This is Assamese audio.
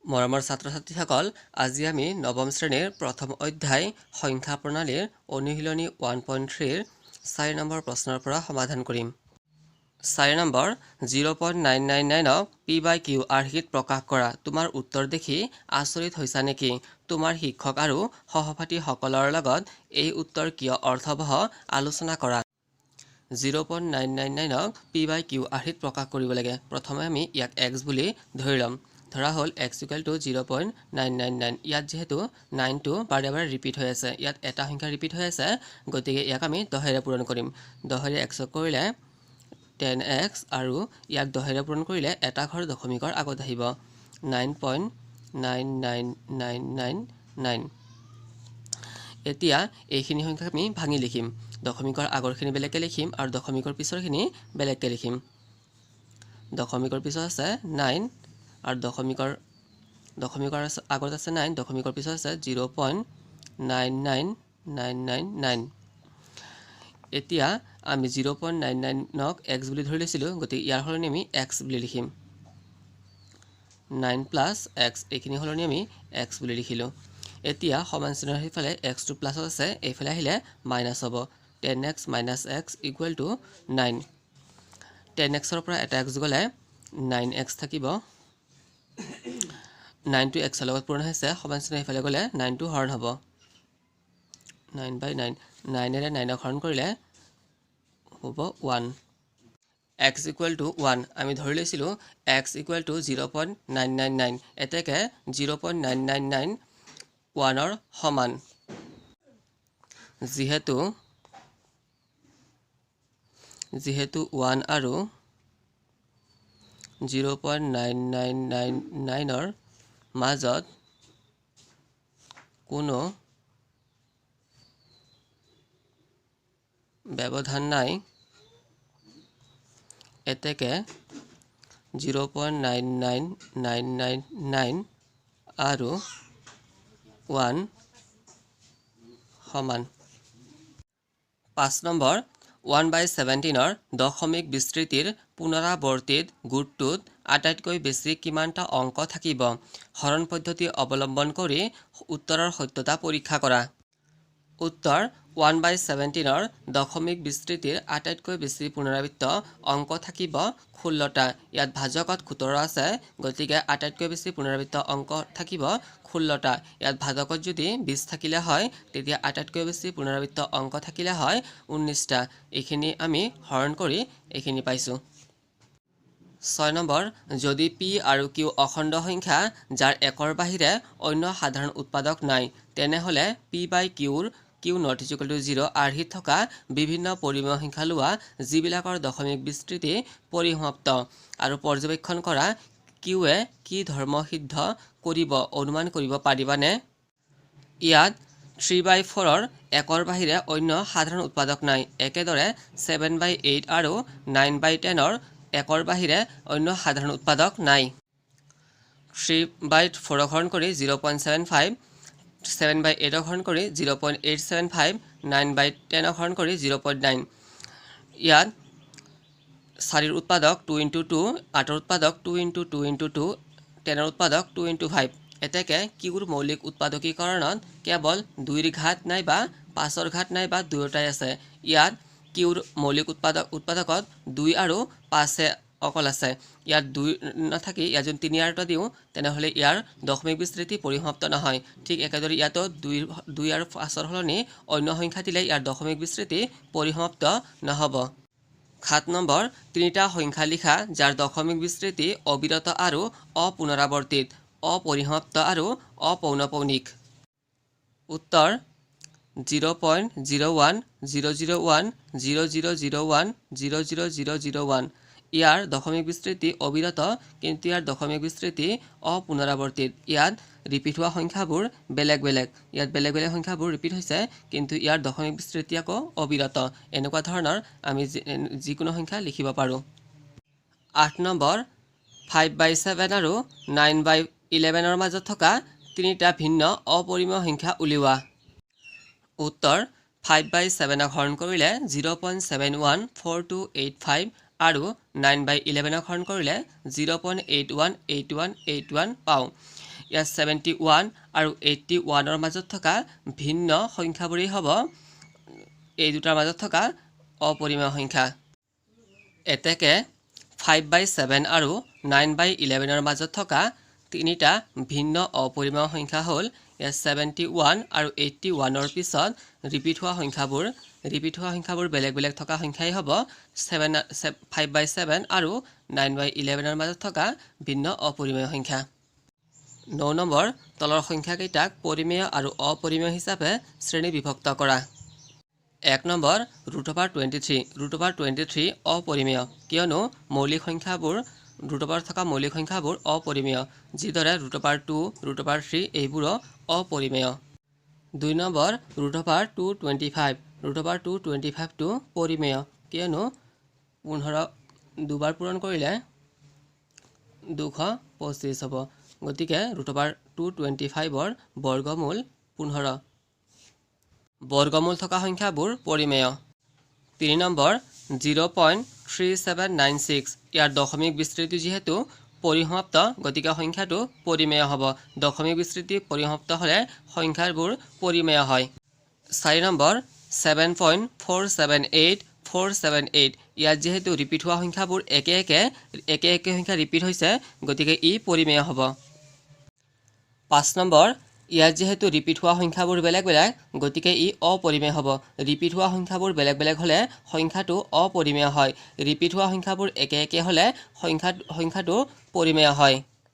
মৰমৰ ছাত্ৰ ছাত্ৰীসকল, আজি আমি নৱম শ্ৰেণীৰ প্ৰথম অধ্যায় সংখ্যা প্ৰণালীৰ অনুশীলনী 1.3ৰ 4 নম্বৰ প্ৰশ্নৰ পৰা সমাধান কৰিম। 4 নম্বৰ 0.999ক p/q আৰ্হিত প্ৰকাশ কৰা। তোমাৰ উত্তৰ দেখি আচৰিত হৈছা নেকি? তোমাৰ শিক্ষক আৰু সহপাঠীসকলৰ লগত এই উত্তৰ কিয় অৰ্থবহ আলোচনা কৰা। 0.999ক p/q আৰ্হিত প্ৰকাশ কৰিব লাগে। প্ৰথমে আমি ইয়াক x বুলি ধৰি ল'ম। ধৰা হ'ল x = 0.999। ইয়াত যিহেতু 9টো বাৰে বাৰে ৰিপিট হৈ আছে, ইয়াত এটা সংখ্যা ৰিপিট হৈ আছে, গতিকে ইয়াক আমি 10ৰে পূৰণ কৰিম। 10ৰে x কৰিলে 10x আৰু ইয়াক 10ৰে পূৰণ কৰিলে এটা ঘৰ দশমিকৰ আগত আহিব 9.99999। এতিয়া এইখিনি সংখ্যা আমি ভাঙি লিখিম। দশমিকৰ আগৰখিনি বেলেগকৈ লিখিম আৰু দশমিকৰ পিছৰখিনি বেলেগকৈ লিখিম। দশমিকৰ পিছত আছে 9 আৰু দশমিকৰ আগত আছে 9, দশমিকৰ পিছত আছে 0.99999। এতিয়া আমি 0.99ক x বুলি ধৰি লৈছিলোঁ, গতিকে ইয়াৰ সলনি আমি x বুলি লিখিম। 9 + x, এইখিনি সলনি আমি x বুলি লিখিলোঁ। এতিয়া সমান চিহ্নৰ সেইফালে xটো প্লাছত আছে, এইফালে আহিলে মাইনাছ হ'ব। 10x - x = 9। 10xৰ পৰা এটা x গ'লে 9x থাকিব। 9টো xৰ লগত পূৰণ হৈছে, সমান চিহ্ন এইফালে গ'লে 9টো হৰণ হ'ব। 9/9, 9ৰে 9ক হৰণ কৰিলে হ'ব 1। x = 1 আমি ধৰি লৈছিলোঁ x = 0.999। এতেকে 0.999 1ৰ সমান। যিহেতু 1 আৰু 0.999ৰ মাজত কোনো ব্যৱধান নাই, এতেকে 0.99999 আৰু 1 সমান। 5 নম্বৰ 1/17ৰ দশমিক বিস্তৃতিৰ পুনৰাবৰ্তিত গোটটোত আটাইতকৈ বেছি কিমানটা অংক থাকিব? হৰণ পদ্ধতি অৱলম্বন কৰি উত্তৰৰ সত্যতা পৰীক্ষা কৰা। উত্তৰ 1/17ৰ দশমিক বিস্তৃতিৰ আটাইতকৈ বেছি পুনৰাবৃত্ত অংক থাকিব 16টা। ইয়াত ভাজকত 17 আছে, গতিকে আটাইতকৈ বেছি পুনৰাবৃত্ত অংক থাকিব 16টা। ইয়াত ভাজকত যদি 20 থাকিলে হয়, তেতিয়া আটাইতকৈ বেছি পুনৰাবৃত্ত অংক থাকিলে হয় 19টা। এইখিনি আমি হৰণ কৰি এইখিনি পাইছোঁ। 6 নম্বৰ যদি p আৰু q অখণ্ড সংখ্যা যাৰ একৰ বাহিৰে অন্য সাধাৰণ উৎপাদক নাই, তেনেহ'লে p/qৰ q ≠ 0 আৰ্হিত থকা বিভিন্ন পৰিমেয় সংখ্যা লোৱা যিবিলাকৰ দশমিক বিস্তৃতি পৰিসমাপ্ত আৰু পৰ্যবেক্ষণ কৰা qয়ে কি ধৰ্ম সিদ্ধ কৰিব অনুমান কৰিব পাৰিবানে? ইয়াত 3/4ৰ একৰ বাহিৰে অন্য সাধাৰণ উৎপাদক নাই। একেদৰে 7/8 আৰু 9/10ৰ একৰ বাহিৰে অন্য সাধাৰণ উৎপাদক নাই। 3/4ক হৰণ কৰি 0.75, 7/8ক হৰণ কৰি 0.875, 9/10ক হৰণ কৰি 0.9। ইয়াত 4ৰ উৎপাদক 2 × 2, 8ৰ উৎপাদক 2 × 2 × 2, 10ৰ উৎপাদক 2 × 5। এতেকে কিউৰ মৌলিক উৎপাদকীকৰণত কেৱল 2ৰ ঘাত নাইবা 5ৰ ঘাত নাইবা দুয়োটাই আছে। ইয়াত কিউৰ মৌলিক উৎপাদকত 2 আৰু 5 অকল আছে। ইয়াত 2 নাথাকি ইয়াত যদি 3 আৰু এটা দিওঁ, তেনেহ'লে ইয়াৰ দশমিক বিস্তৃতি পৰিসমাপ্ত নহয়। ঠিক একেদৰে ইয়াতো 2 আৰু 5ৰ সলনি অন্য সংখ্যা দিলে ইয়াৰ দশমিক বিস্তৃতি পৰিসমাপ্ত নহ'ব। 7 নম্বৰ 3টা সংখ্যা লিখা যাৰ দশমিক বিস্তৃতি অবিৰত আৰু অপুনৰাবৰ্তিত, অপৰিসমাপ্ত আৰু অপৌনঃপুনিক। উত্তৰ 0.01, 001, 0001, 00001। ইয়াৰ দশমিক বিস্তৃতি অবিৰত, কিন্তু ইয়াৰ দশমিক বিস্তৃতি অপুনৰাবৰ্তিত। ইয়াত ৰিপিট হোৱা সংখ্যাবোৰ বেলেগ বেলেগ। ইয়াত বেলেগ বেলেগ সংখ্যাবোৰ ৰিপিট হৈছে, কিন্তু ইয়াৰ দশমিক বিস্তৃতি আকৌ অবিৰত। এনেকুৱা ধৰণৰ আমি যিকোনো সংখ্যা লিখিব পাৰোঁ। 8 নম্বৰ 5/7 আৰু 9/11ৰ মাজত থকা 3টা ভিন্ন অপৰিমেয় সংখ্যা উলিওৱা। উত্তৰ 5/7ক হৰণ কৰিলে 0.714285 আৰু 9/11ক হৰণ কৰিলে 0.818181 পাওঁ। ইয়াত 71 আৰু 81ৰ মাজত থকা ভিন্ন সংখ্যাবোৰেই হ'ব এই দুটাৰ মাজত থকা অপৰিমেয় সংখ্যা। এতেকে 5/7 আৰু 9/11ৰ মাজত থকা তিনিটা ভিন্ন অপৰিমেয় সংখ্যা হ'ল ইয়াত 71 আৰু 81ৰ পিছত ৰিপিট হোৱা সংখ্যাবোৰ বেলেগ বেলেগ থকা সংখ্যাই হ'ব 5/7 আৰু 9/11ৰ মাজত থকা ভিন্ন অপৰিমেয় সংখ্যা। 9 নম্বৰ, তলৰ সংখ্যাকেইটাক পৰিমেয় আৰু অপৰিমেয় হিচাপে শ্ৰেণীবিভক্ত কৰা। 1 নম্বৰ, √23 অপৰিমেয়, কিয়নো মৌলিক সংখ্যাবোৰ ৰুট থকা মৌলিক সংখ্যাবোৰ অপৰিমেয়, যিদৰে √2, √3 এইবোৰো অপৰিমেয়। 2 নম্বৰ, √225টো পৰিমেয়, কিয়নো 15 দুবাৰ পূৰণ কৰিলে 225 হ'ব, গতিকে √225ৰ বৰ্গমূল 15। বৰ্গমূল থকা সংখ্যাবোৰ পৰিমেয়। 3 নম্বৰ, 0.3796, ইয়াৰ দশমিক বিস্তৃতি যিহেতু পৰিসমাপ্ত, গতিকে সংখ্যাটো পৰিমেয় হ'ব। দশমিক বিস্তৃতি পৰিসমাপ্ত হ'লে সংখ্যাবোৰ পৰিমেয় হয়। 4 নম্বৰ, 7.478478, ইয়াত যিহেতু ৰিপিট হোৱা সংখ্যাবোৰ একে একে সংখ্যা ৰিপিট হৈছে, গতিকে ই পৰিমেয় হ'ব। 5 নম্বৰ, ইয়াত যিহেতু ৰিপিট হোৱা সংখ্যাবোৰ বেলেগ বেলেগ, গতিকে ই অপৰিমেয় হ'ব। ৰিপিট হোৱা সংখ্যাবোৰ বেলেগ বেলেগ হ'লে সংখ্যাটো অপৰিমেয় হয়। ৰিপিট হোৱা সংখ্যাবোৰ একে হ'লে সংখ্যাটো পৰিমেয় হয়।